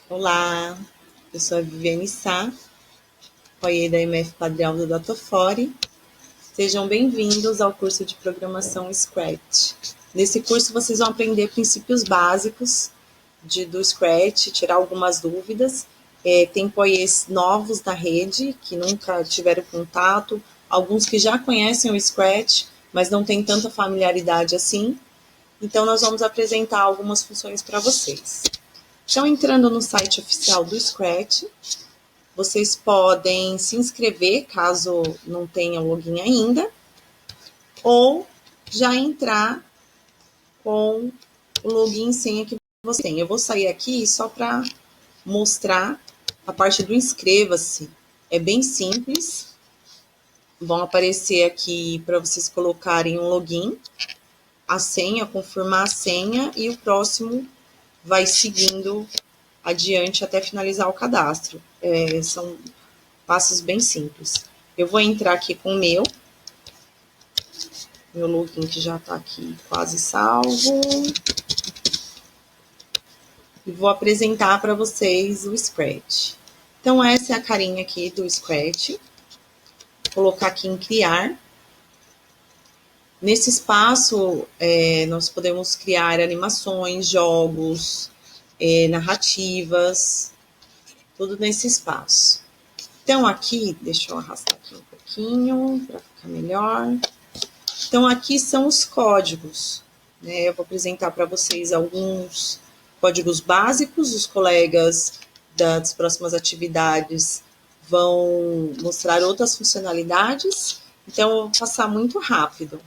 Olá, eu sou a Viviane Sá, apoiei da MF Padre Aldo da Tofore. Sejam bem-vindos ao curso de Programação Scratch. Nesse curso vocês vão aprender princípios básicos do Scratch, tirar algumas dúvidas. Tem poiês novos na rede, que nunca tiveram contato, alguns que já conhecem o Scratch, mas não têm tanta familiaridade assim. Então, nós vamos apresentar algumas funções para vocês. Então, entrando no site oficial do Scratch, vocês podem se inscrever, caso não tenham login ainda, ou já entrar com o login e senha que você tem. Eu vou sair aqui só para mostrar a parte do inscreva-se. É bem simples. Vão aparecer aqui para vocês colocarem um login, a senha, confirmar a senha, e o próximo vai seguindo adiante até finalizar o cadastro. São passos bem simples. Eu vou entrar aqui com o meu login que já está aqui quase salvo. E vou apresentar para vocês o Scratch. Então, essa é a carinha aqui do Scratch. Vou colocar aqui em criar. Nesse espaço, nós podemos criar animações, jogos, narrativas, tudo nesse espaço. Então, aqui, deixa eu arrastar aqui um pouquinho para ficar melhor. Então, aqui são os códigos, né? Eu vou apresentar para vocês alguns códigos básicos. Os colegas das próximas atividades vão mostrar outras funcionalidades. Então, eu vou passar muito rápido.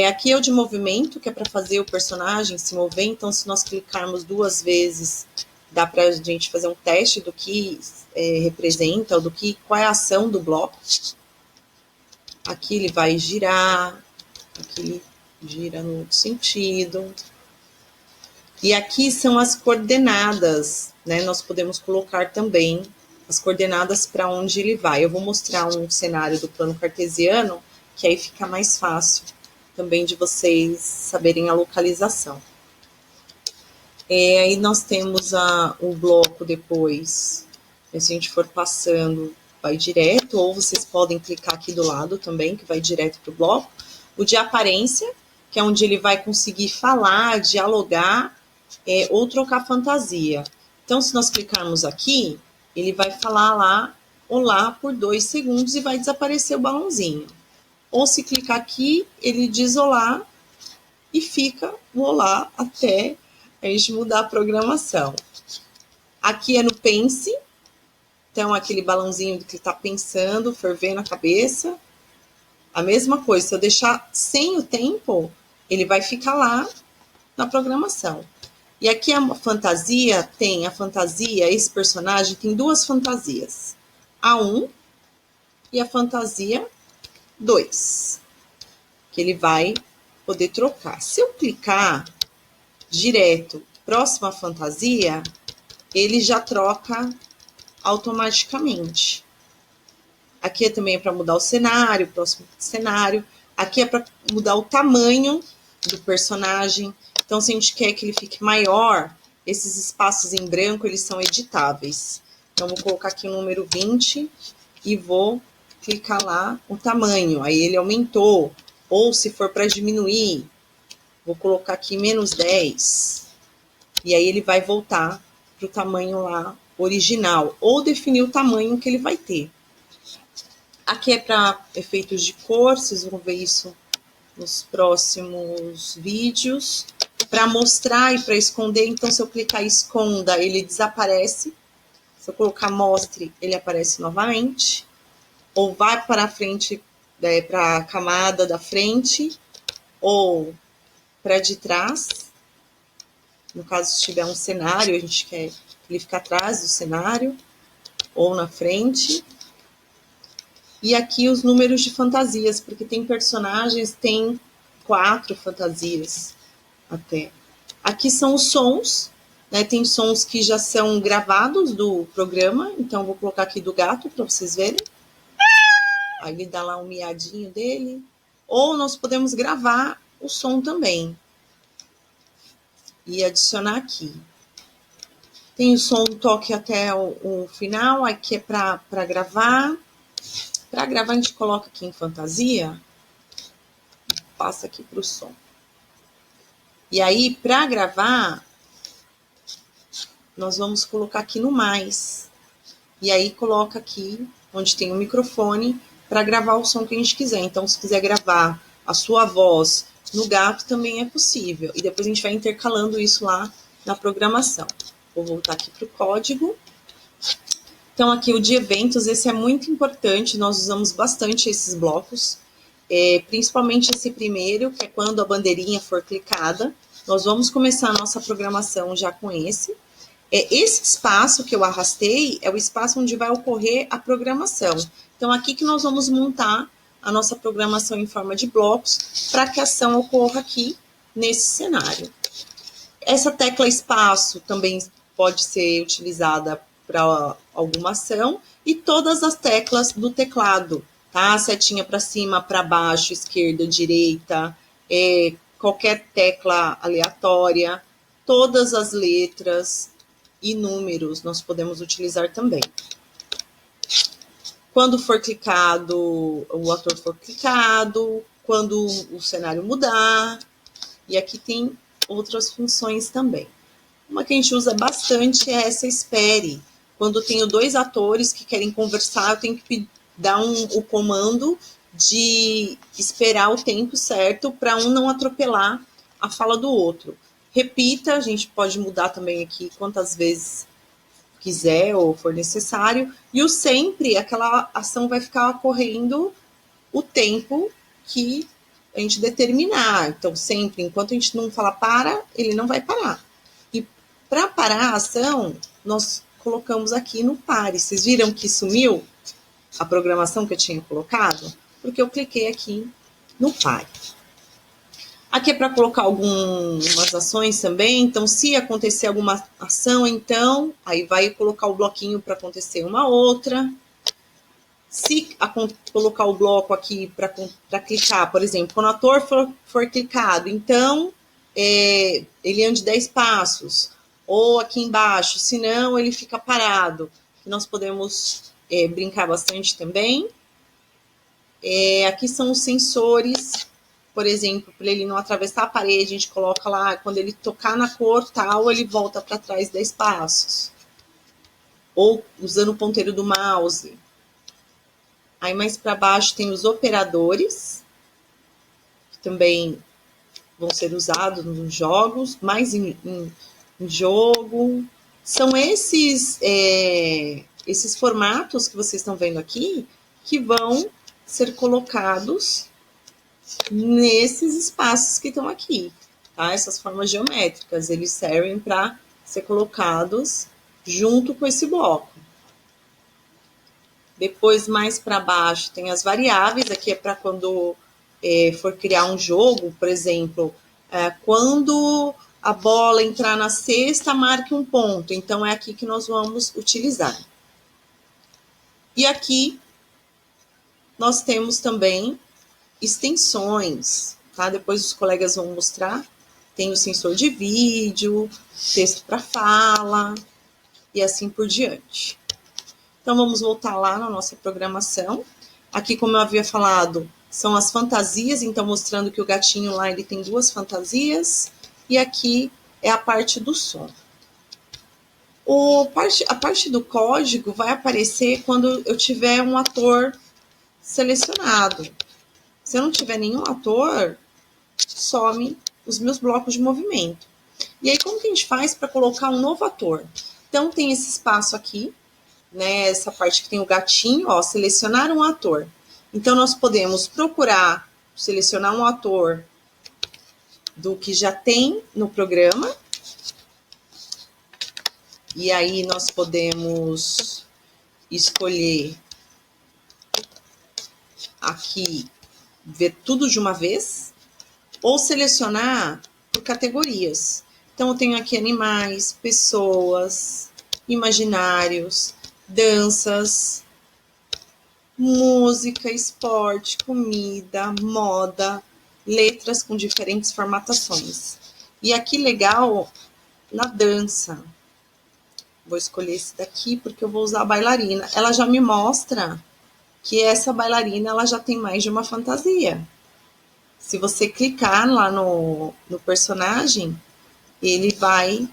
Aqui é o de movimento, que é para fazer o personagem se mover. Então, se nós clicarmos 2 vezes, dá para a gente fazer um teste do que representa, ou qual é a ação do bloco. Aqui ele vai girar, aqui ele gira no outro sentido. E aqui são as coordenadas, né? Nós podemos colocar também as coordenadas para onde ele vai. Eu vou mostrar um cenário do plano cartesiano, que aí fica mais fácil também de vocês saberem a localização. Aí nós temos o bloco depois, se a gente for passando, vai direto, ou vocês podem clicar aqui do lado também, que vai direto para o bloco. O de aparência, que é onde ele vai conseguir falar, dialogar, ou trocar fantasia. Então, se nós clicarmos aqui, ele vai falar lá, olá, por 2 segundos e vai desaparecer o balãozinho. Ou se clicar aqui, ele diz olá e fica o olá até a gente mudar a programação. Aqui é no Pense, então aquele balãozinho que está pensando, fervendo a cabeça. A mesma coisa, se eu deixar sem o tempo, ele vai ficar lá na programação. E aqui a fantasia, esse personagem tem 2 fantasias. A 1 e a fantasia 2, que ele vai poder trocar. Se eu clicar direto, próxima fantasia, ele já troca automaticamente. Aqui é também para mudar o cenário, próximo cenário. Aqui é para mudar o tamanho do personagem. Então, se a gente quer que ele fique maior, esses espaços em branco, eles são editáveis. Então, vou colocar aqui o número 20 e vou clicar lá o tamanho. Aí ele aumentou. Ou se for para diminuir, vou colocar aqui menos 10. E aí ele vai voltar para o tamanho lá original. Ou definir o tamanho que ele vai ter. Aqui é para efeitos de cor, vocês vão ver isso nos próximos vídeos. Para mostrar e para esconder, então se eu clicar esconda, ele desaparece. Se eu colocar mostre, ele aparece novamente. Ou vai para a frente, para a camada da frente, ou para de trás. No caso, se tiver um cenário, a gente quer que ele fique atrás do cenário, ou na frente. E aqui os números de fantasias, porque tem personagens, tem 4 fantasias até. Aqui são os sons, né? Tem sons que já são gravados do programa, então vou colocar aqui do gato para vocês verem. Aí ele dá lá um miadinho dele. Ou nós podemos gravar o som também e adicionar aqui. Tem o som toque até o final, aqui é para gravar. Para gravar, a gente coloca aqui em fantasia, passa aqui para o som. E aí, para gravar, nós vamos colocar aqui no mais. E aí, coloca aqui, onde tem o microfone, para gravar o som que a gente quiser. Então, se quiser gravar a sua voz no gato, também é possível. E depois a gente vai intercalando isso lá na programação. Vou voltar aqui para o código. Então, aqui o de eventos, esse é muito importante, nós usamos bastante esses blocos, principalmente esse primeiro, que é quando a bandeirinha for clicada. Nós vamos começar a nossa programação já com esse. Esse espaço que eu arrastei é o espaço onde vai ocorrer a programação. Então, aqui que nós vamos montar a nossa programação em forma de blocos para que a ação ocorra aqui nesse cenário. Essa tecla espaço também pode ser utilizada para alguma ação e todas as teclas do teclado, tá? Setinha para cima, para baixo, esquerda, direita, qualquer tecla aleatória, todas as letras e números nós podemos utilizar também. Quando for clicado, o ator for clicado, quando o cenário mudar, e aqui tem outras funções também. Uma que a gente usa bastante é essa espere. Quando tenho dois atores que querem conversar, eu tenho que dar o comando de esperar o tempo certo para um não atropelar a fala do outro. Repita, a gente pode mudar também aqui quantas vezes quiser ou for necessário. E o sempre, aquela ação vai ficar ocorrendo o tempo que a gente determinar. Então, sempre, enquanto a gente não falar para, ele não vai parar. E para parar a ação, nós colocamos aqui no pare. Vocês viram que sumiu a programação que eu tinha colocado? Porque eu cliquei aqui no pare. Aqui é para colocar algumas ações também. Então, se acontecer alguma ação, então, aí vai colocar o bloquinho para acontecer uma outra. Se colocar o bloco aqui para clicar, por exemplo, quando o ator for clicado, então, ele ande 10 passos. Ou aqui embaixo, senão ele fica parado. Nós podemos brincar bastante também. Aqui são os sensores. Por exemplo, para ele não atravessar a parede, a gente coloca lá, quando ele tocar na cor tal, ele volta para trás 10 passos. Ou usando o ponteiro do mouse. Aí mais para baixo tem os operadores, que também vão ser usados nos jogos, mais em jogo. São esses formatos que vocês estão vendo aqui, que vão ser colocados nesses espaços que estão aqui, tá? Essas formas geométricas, eles servem para ser colocados junto com esse bloco. Depois, mais para baixo, tem as variáveis, aqui é para quando for criar um jogo, por exemplo, quando a bola entrar na cesta, marque um ponto. Então, é aqui que nós vamos utilizar. E aqui, nós temos também extensões, tá? Depois os colegas vão mostrar. Tem o sensor de vídeo, texto para fala e assim por diante. Então, vamos voltar lá na nossa programação. Aqui, como eu havia falado, são as fantasias, então mostrando que o gatinho lá ele tem 2 fantasias. E aqui é a parte do som. A parte do código vai aparecer quando eu tiver um ator selecionado. Se eu não tiver nenhum ator, some os meus blocos de movimento. E aí, como que a gente faz para colocar um novo ator? Então, tem esse espaço aqui, né, essa parte que tem o gatinho, ó, selecionar um ator. Então, nós podemos procurar selecionar um ator do que já tem no programa. E aí, nós podemos escolher aqui, ver tudo de uma vez, ou selecionar por categorias. Então, eu tenho aqui animais, pessoas, imaginários, danças, música, esporte, comida, moda, letras com diferentes formatações. E aqui legal na dança. Vou escolher esse daqui, porque eu vou usar a bailarina. Ela já me mostra que essa bailarina, ela já tem mais de uma fantasia. Se você clicar lá no personagem, ele vai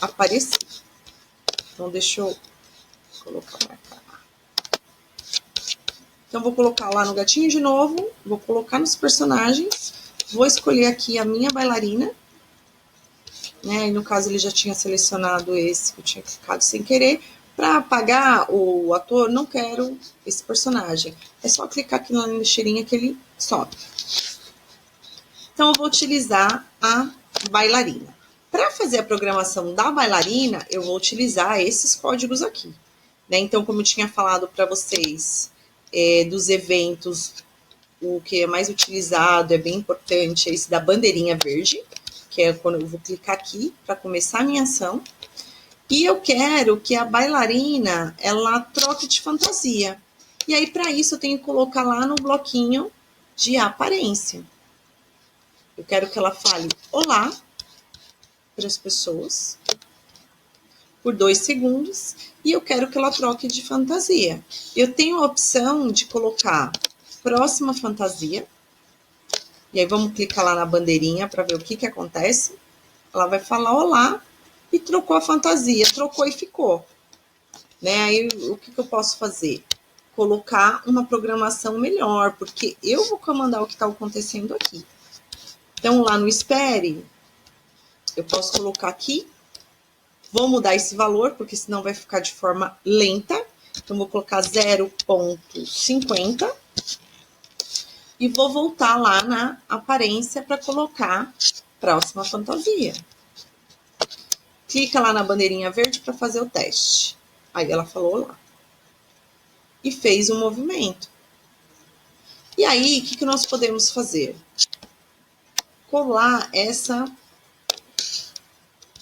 aparecer. Então, deixa eu colocar pra cá. Então, vou colocar lá no gatinho de novo, vou colocar nos personagens, vou escolher aqui a minha bailarina, né? E no caso, ele já tinha selecionado esse que eu tinha clicado sem querer. Para apagar o ator, não quero esse personagem. É só clicar aqui na lixeirinha que ele sobe. Então, eu vou utilizar a bailarina. Para fazer a programação da bailarina, eu vou utilizar esses códigos aqui. Né? Então, como eu tinha falado para vocês, dos eventos, o que é mais utilizado, é bem importante, é esse da bandeirinha verde, que é quando eu vou clicar aqui para começar a minha ação. E eu quero que a bailarina, ela troque de fantasia. E aí, para isso, eu tenho que colocar lá no bloquinho de aparência. Eu quero que ela fale olá para as pessoas por 2 segundos e eu quero que ela troque de fantasia. Eu tenho a opção de colocar próxima fantasia. E aí vamos clicar lá na bandeirinha para ver o que acontece. Ela vai falar olá e trocou a fantasia, trocou e ficou. Né? Aí o que eu posso fazer? Colocar uma programação melhor, porque eu vou comandar o que está acontecendo aqui. Então, lá no espere, eu posso colocar aqui, vou mudar esse valor, porque senão vai ficar de forma lenta. Então, vou colocar 0,50 e vou voltar lá na aparência para colocar próxima fantasia. Clica lá na bandeirinha verde para fazer o teste. Aí ela falou lá. E fez um movimento. E aí, o que nós podemos fazer? Colar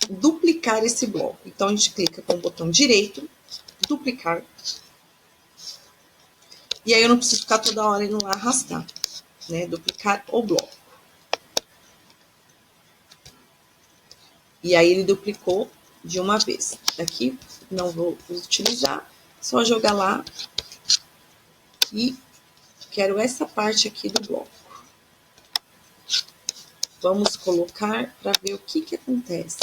duplicar esse bloco. Então, a gente clica com o botão direito, duplicar. E aí, eu não preciso ficar toda hora indo lá arrastar, né? Duplicar o bloco. E aí, ele duplicou de uma vez. Aqui, não vou utilizar, só jogar lá. E quero essa parte aqui do bloco. Vamos colocar para ver o que acontece.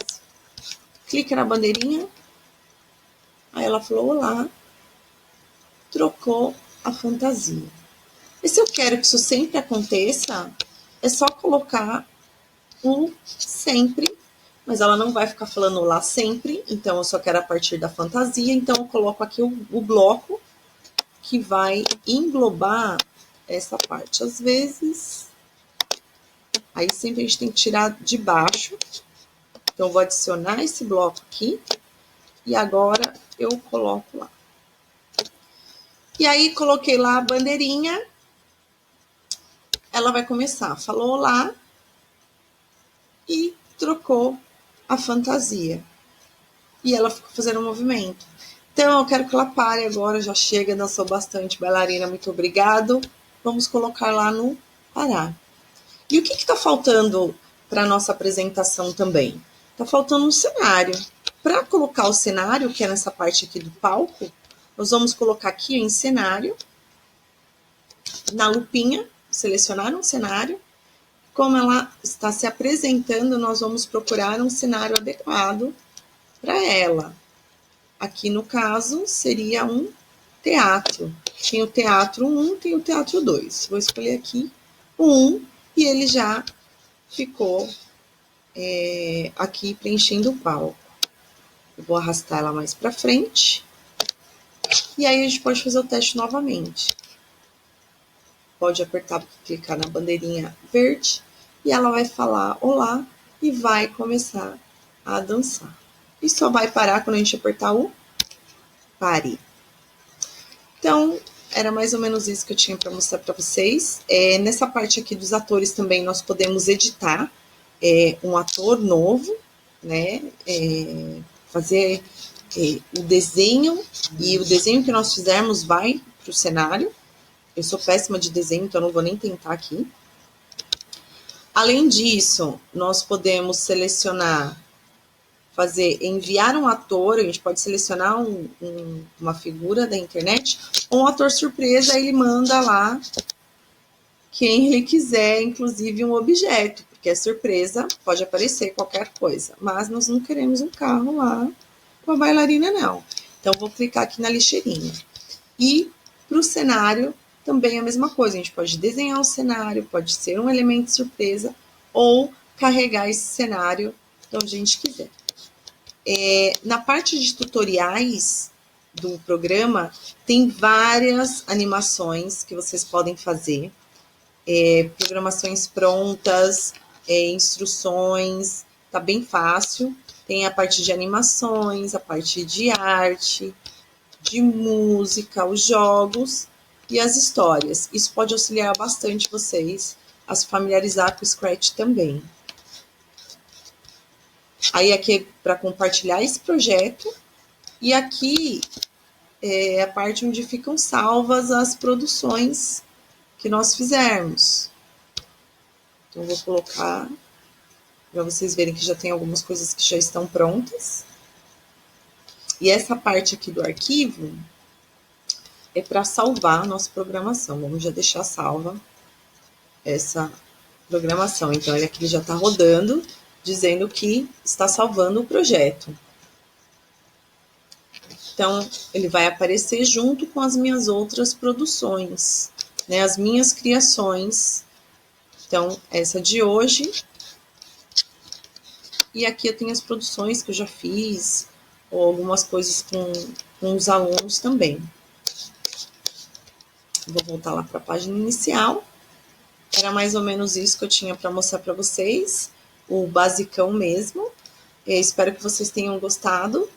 Clica na bandeirinha. Aí ela falou olá. Trocou a fantasia. E se eu quero que isso sempre aconteça, é só colocar o sempre. Mas ela não vai ficar falando olá sempre. Então, eu só quero a partir da fantasia. Então, eu coloco aqui o bloco que vai englobar essa parte. Às vezes, aí sempre a gente tem que tirar de baixo. Então, eu vou adicionar esse bloco aqui. E agora, eu coloco lá. E aí, coloquei lá a bandeirinha. Ela vai começar. Falou olá. E trocou a fantasia. E ela ficou fazendo um movimento. Então, eu quero que ela pare agora. Já chega, dançou bastante, bailarina. Muito obrigado. Vamos colocar lá no parar. E o que está faltando para a nossa apresentação também? Está faltando um cenário. Para colocar o cenário, que é nessa parte aqui do palco, nós vamos colocar aqui em cenário, na lupinha, selecionar um cenário. Como ela está se apresentando, nós vamos procurar um cenário adequado para ela. Aqui, no caso, seria um teatro. Tem o teatro 1, tem o teatro 2. Vou escolher aqui o 1 e ele já ficou aqui preenchendo o palco. Eu vou arrastar ela mais para frente. E aí, a gente pode fazer o teste novamente. Pode apertar, clicar na bandeirinha verde e ela vai falar olá e vai começar a dançar. E só vai parar quando a gente apertar o pare. Então, era mais ou menos isso que eu tinha para mostrar para vocês. Nessa parte aqui dos atores também nós podemos editar um ator novo, né? Fazer o desenho, e o desenho que nós fizermos vai para o cenário. Eu sou péssima de desenho, então eu não vou nem tentar aqui. Além disso, nós podemos selecionar enviar um ator, a gente pode selecionar uma figura da internet, ou um ator surpresa, ele manda lá quem ele quiser, inclusive um objeto, porque é surpresa, pode aparecer qualquer coisa, mas nós não queremos um carro lá com a bailarina, não. Então, vou clicar aqui na lixeirinha. E para o cenário, também é a mesma coisa, a gente pode desenhar um cenário, pode ser um elemento surpresa, ou carregar esse cenário de onde a gente quiser. Na parte de tutoriais do programa, tem várias animações que vocês podem fazer. Programações prontas, instruções, tá bem fácil. Tem a parte de animações, a parte de arte, de música, os jogos e as histórias. Isso pode auxiliar bastante vocês a se familiarizar com o Scratch também. Aí aqui é para compartilhar esse projeto, e aqui é a parte onde ficam salvas as produções que nós fizermos. Então, eu vou colocar para vocês verem que já tem algumas coisas que já estão prontas. E essa parte aqui do arquivo é para salvar a nossa programação. Vamos já deixar salva essa programação. Então, ele aqui já está rodando, dizendo que está salvando o projeto. Então, ele vai aparecer junto com as minhas outras produções, né, as minhas criações. Então, essa de hoje. E aqui eu tenho as produções que eu já fiz, ou algumas coisas com os alunos também. Vou voltar lá para a página inicial. Era mais ou menos isso que eu tinha para mostrar para vocês, o basicão mesmo. Espero que vocês tenham gostado.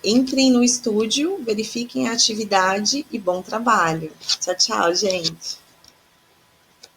Entrem no estúdio, verifiquem a atividade e bom trabalho. Tchau, tchau, gente!